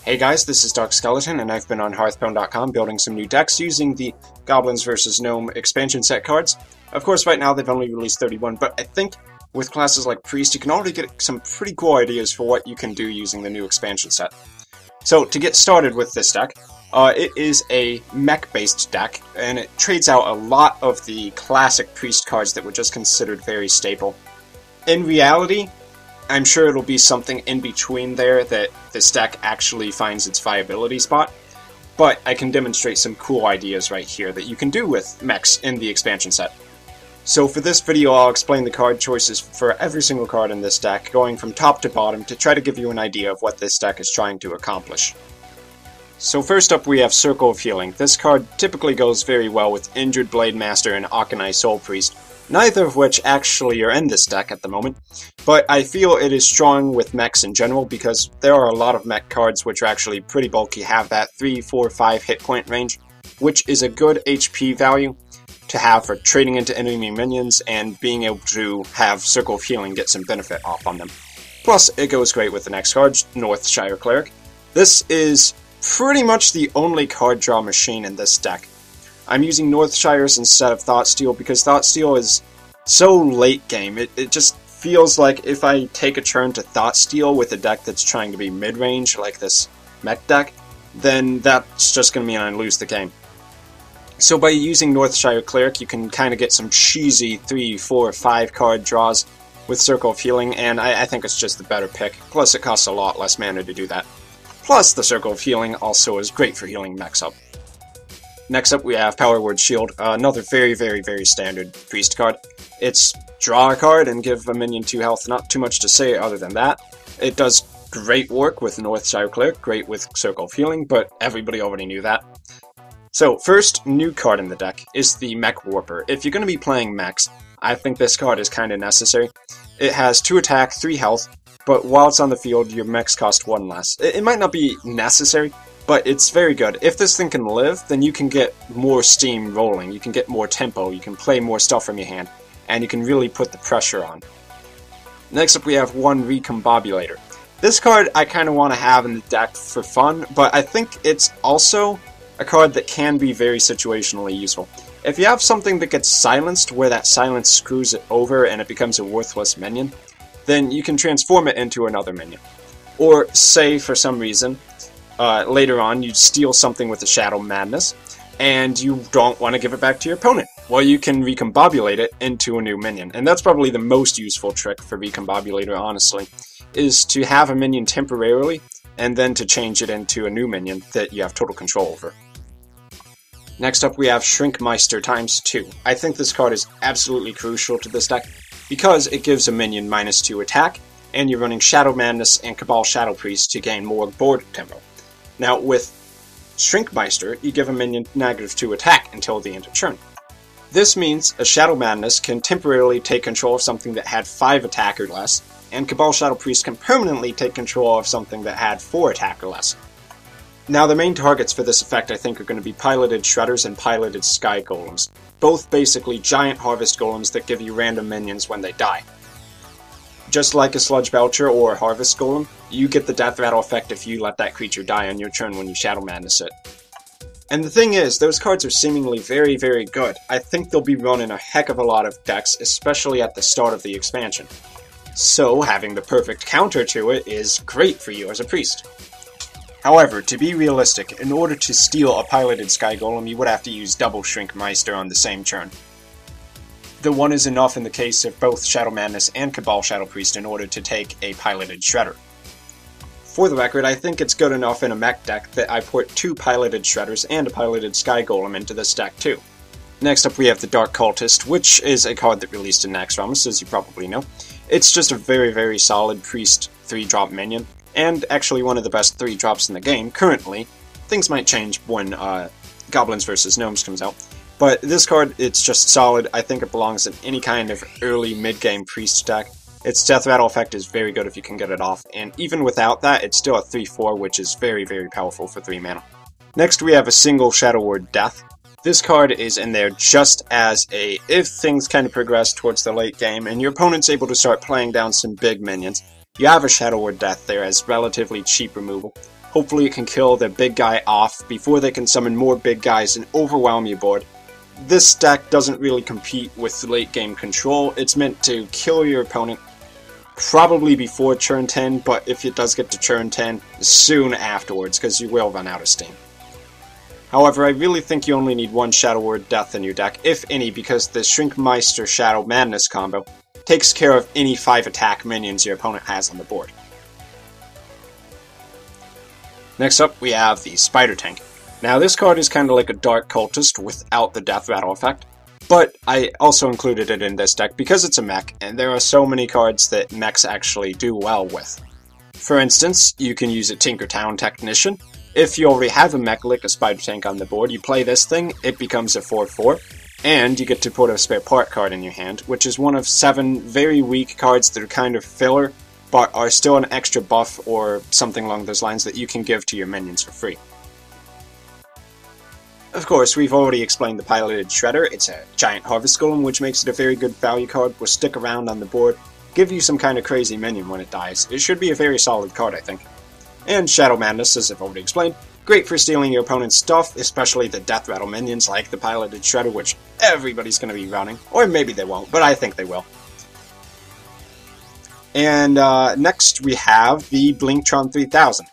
Hey guys, this is Dark Skeleton, and I've been on Hearthstone.com building some new decks using the Goblins vs. Gnome expansion set cards. Of course, right now they've only released 31, but I think with classes like Priest, you can already get some pretty cool ideas for what you can do using the new expansion set. So, to get started with this deck, it is a Mech-based deck, and it trades out a lot of the classic Priest cards that were just considered very staple. In reality, I'm sure it'll be something in between there that this deck actually finds its viability spot, but I can demonstrate some cool ideas right here that you can do with mechs in the expansion set. So for this video, I'll explain the card choices for every single card in this deck, going from top to bottom to try to give you an idea of what this deck is trying to accomplish. So first up we have Circle of Healing. This card typically goes very well with Injured Blade Master and Akanai Soul Priest, neither of which actually are in this deck at the moment, but I feel it is strong with mechs in general because there are a lot of mech cards which are actually pretty bulky, have that 3, 4, 5 hit point range, which is a good HP value to have for trading into enemy minions and being able to have Circle of Healing get some benefit off on them. Plus, it goes great with the next card, Northshire Cleric. This is pretty much the only card draw machine in this deck. I'm using Northshires instead of Thoughtsteel because Thoughtsteel is so late game. It just feels like if I take a turn to Thoughtsteel with a deck that's trying to be mid-range, like this mech deck, then that's just going to mean I lose the game. So by using Northshire Cleric, you can kind of get some cheesy 3, 4, 5 card draws with Circle of Healing, and I think it's just the better pick. Plus it costs a lot less mana to do that. Plus the Circle of Healing also is great for healing mechs up. Next up we have Power Word Shield, another very standard Priest card. It's draw a card and give a minion 2 health, not too much to say other than that. It does great work with Northshire Cleric, great with Circle of Healing, but everybody already knew that. So first new card in the deck is the Mech Warper. If you're going to be playing mechs, I think this card is kind of necessary. It has 2 attack, 3 health, but while it's on the field your mechs cost 1 less. It might not be necessary, but it's very good. If this thing can live, then you can get more steam rolling, you can get more tempo, you can play more stuff from your hand, and you can really put the pressure on. Next up we have one Recombobulator. This card I kind of want to have in the deck for fun, but I think it's also a card that can be very situationally useful. If you have something that gets silenced where that silence screws it over and it becomes a worthless minion, then you can transform it into another minion. Or say for some reason, later on you steal something with a Shadow Madness, and you don't want to give it back to your opponent. Well, you can recombobulate it into a new minion, and that's probably the most useful trick for Recombobulator, honestly, is to have a minion temporarily, and then to change it into a new minion that you have total control over. Next up we have Shrinkmeister ×2. I think this card is absolutely crucial to this deck, because it gives a minion -2 attack, and you're running Shadow Madness and Cabal Shadow Priest to gain more board tempo. Now, with Shrinkmeister, you give a minion -2 attack until the end of turn. This means a Shadow Madness can temporarily take control of something that had 5 attack or less, and Cabal Shadow Priest can permanently take control of something that had 4 attack or less. Now, the main targets for this effect I think are going to be Piloted Shredders and Piloted Sky Golems, both basically giant harvest golems that give you random minions when they die. Just like a Sludge Belcher or a Harvest Golem, you get the Death Rattle effect if you let that creature die on your turn when you Shadow Madness it. And the thing is, those cards are seemingly very good. I think they'll be run in a heck of a lot of decks, especially at the start of the expansion. So, having the perfect counter to it is great for you as a Priest. However, to be realistic, in order to steal a Piloted Sky Golem, you would have to use double Shrinkmeister on the same turn. The one is enough in the case of both Shadow Madness and Cabal Shadow Priest in order to take a Piloted Shredder. For the record, I think it's good enough in a mech deck that I put 2 Piloted Shredders and a Piloted Sky Golem into this deck too. Next up we have the Dark Cultist, which is a card that released in Naxxramas, as you probably know. It's just a very solid Priest 3-drop minion, and actually one of the best 3-drops in the game currently. Things might change when Goblins vs. Gnomes comes out. But this card, it's just solid. I think it belongs in any kind of early mid-game Priest deck. Its Death Rattle effect is very good if you can get it off, and even without that, it's still a 3/4, which is very powerful for 3 mana. Next we have a single Shadow Word Death. This card is in there just as a, if things kind of progress towards the late game, and your opponent's able to start playing down some big minions, you have a Shadow Word Death there as relatively cheap removal. Hopefully it can kill their big guy off before they can summon more big guys and overwhelm your board. This deck doesn't really compete with late game control. It's meant to kill your opponent probably before turn 10, but if it does get to turn 10, soon afterwards, because you will run out of steam. However, I really think you only need one Shadow Word Death in your deck, if any, because the Shrinkmeister Shadow Madness combo takes care of any 5 attack minions your opponent has on the board. Next up, we have the Spider Tank. Now, this card is kind of like a Dark Cultist without the Death Rattle effect, but I also included it in this deck because it's a mech, and there are so many cards that mechs actually do well with. For instance, you can use a Tinkertown Technician. If you already have a mech like a Spider Tank on the board, you play this thing, it becomes a 4/4, and you get to put a spare part card in your hand, which is one of 7 very weak cards that are kind of filler, but are still an extra buff or something along those lines that you can give to your minions for free. Of course, we've already explained the Piloted Shredder. It's a giant Harvest Golem, which makes it a very good value card, will stick around on the board, give you some kind of crazy minion when it dies. It should be a very solid card, I think. And Shadow Madness, as I've already explained, great for stealing your opponent's stuff, especially the Death Rattle minions like the Piloted Shredder, which everybody's going to be running. Or maybe they won't, but I think they will. And next we have the Blingtron 3000.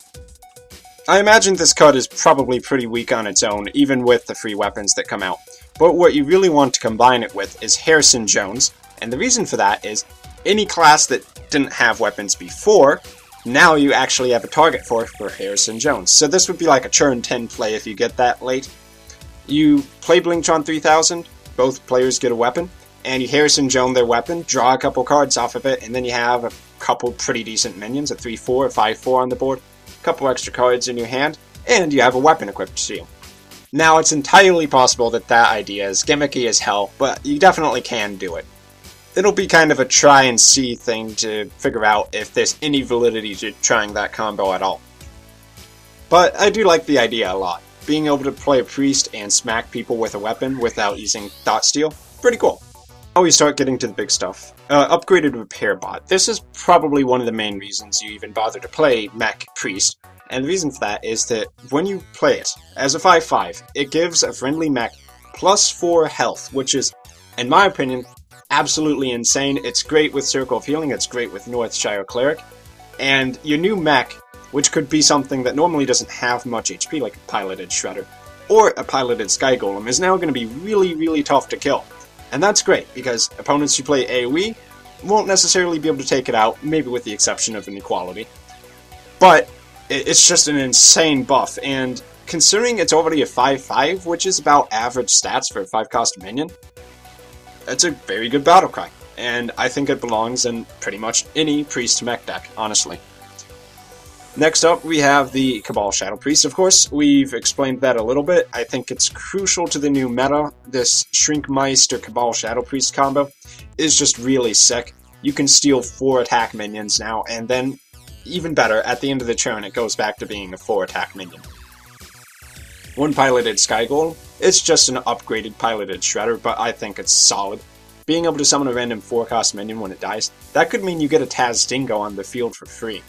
I imagine this card is probably pretty weak on its own, even with the free weapons that come out. But what you really want to combine it with is Harrison Jones, and the reason for that is any class that didn't have weapons before, now you actually have a target for Harrison Jones. So this would be like a turn 10 play if you get that late. You play Blingtron 3000, both players get a weapon, and you Harrison Jones their weapon, draw a couple cards off of it, and then you have a couple pretty decent minions, a 3/4, a 5/4 on the board, a couple extra cards in your hand, and you have a weapon equipped to you. Now, it's entirely possible that that idea is gimmicky as hell, but you definitely can do it. It'll be kind of a try and see thing to figure out if there's any validity to trying that combo at all. But I do like the idea a lot. Being able to play a priest and smack people with a weapon without using Thought Steal, pretty cool. Now we start getting to the big stuff. Upgraded Repair Bot. This is probably one of the main reasons you even bother to play Mech Priest, and the reason for that is that when you play it as a 5/5, it gives a friendly mech +4 health, which is, in my opinion, absolutely insane. It's great with Circle of Healing, it's great with Northshire Cleric, and your new mech, which could be something that normally doesn't have much HP, like a Piloted Shredder, or a Piloted Sky Golem, is now going to be really, really tough to kill. And that's great, because opponents who play AoE won't necessarily be able to take it out, maybe with the exception of Inequality. But it's just an insane buff, and considering it's already a 5/5, which is about average stats for a 5-cost minion, it's a very good battle cry, and I think it belongs in pretty much any Priest Mech deck, honestly. Next up, we have the Cabal Shadow Priest. Of course, we've explained that a little bit. I think it's crucial to the new meta. This Shrinkmeister Cabal Shadow Priest combo is just really sick. You can steal 4 attack minions now, and then, even better, at the end of the turn, it goes back to being a 4 attack minion. One Piloted Sky Golem. It's just an upgraded Piloted Shredder, but I think it's solid. Being able to summon a random 4-cost minion when it dies, that could mean you get a Taz Dingo on the field for free.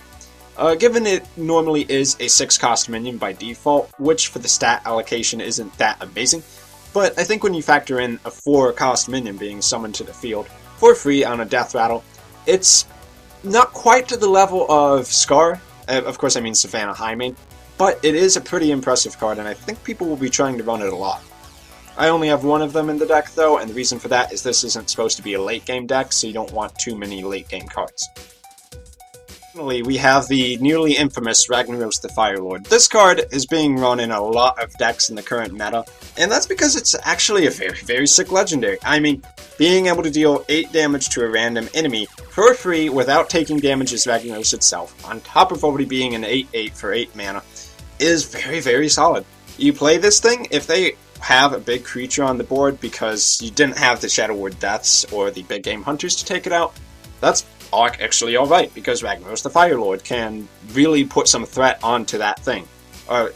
Given it normally is a 6-cost minion by default, which for the stat allocation isn't that amazing, but I think when you factor in a 4-cost minion being summoned to the field for free on a Death Rattle, it's not quite to the level of Scar, of course I mean Savannah Highmane, but it is a pretty impressive card, and I think people will be trying to run it a lot. I only have one of them in the deck though, and the reason for that is this isn't supposed to be a late game deck, so you don't want too many late game cards. Finally, we have the nearly infamous Ragnaros the Firelord. This card is being run in a lot of decks in the current meta, and that's because it's actually a very, very sick legendary. I mean, being able to deal 8 damage to a random enemy for free without taking damage as Ragnaros itself, on top of already being an 8/8 for 8 mana, is very, very solid. You play this thing, if they have a big creature on the board because you didn't have the Shadow Word Deaths or the big game Hunters to take it out, that's actually alright, because Ragnaros the Firelord can really put some threat onto that thing.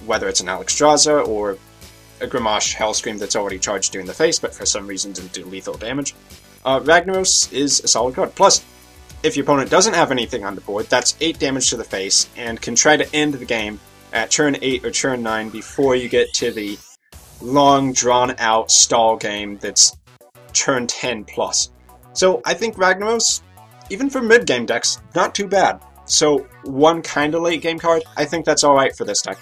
Whether it's an Alexstrasza or a Grimash Hellscream that's already charged you in the face, but for some reason didn't do lethal damage. Ragnaros is a solid card. Plus, if your opponent doesn't have anything on the board, that's 8 damage to the face, and can try to end the game at turn 8 or turn 9 before you get to the long, drawn-out stall game that's turn 10 plus. So I think Ragnaros, even for mid-game decks, not too bad. So one kind of late-game card, I think that's alright for this deck.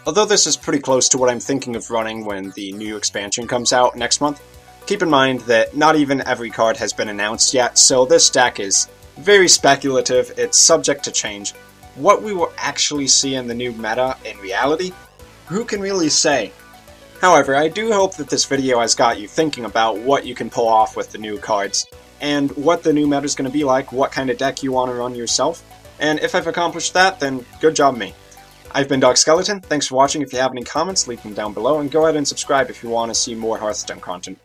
Although this is pretty close to what I'm thinking of running when the new expansion comes out next month, keep in mind that not even every card has been announced yet, so this deck is very speculative, it's subject to change. What we will actually see in the new meta in reality, who can really say? However, I do hope that this video has got you thinking about what you can pull off with the new cards, and what the new meta is going to be like, what kind of deck you want to run yourself, and if I've accomplished that, then good job me. I've been Dog Skeleton, thanks for watching. If you have any comments, leave them down below, and go ahead and subscribe if you want to see more Hearthstone content.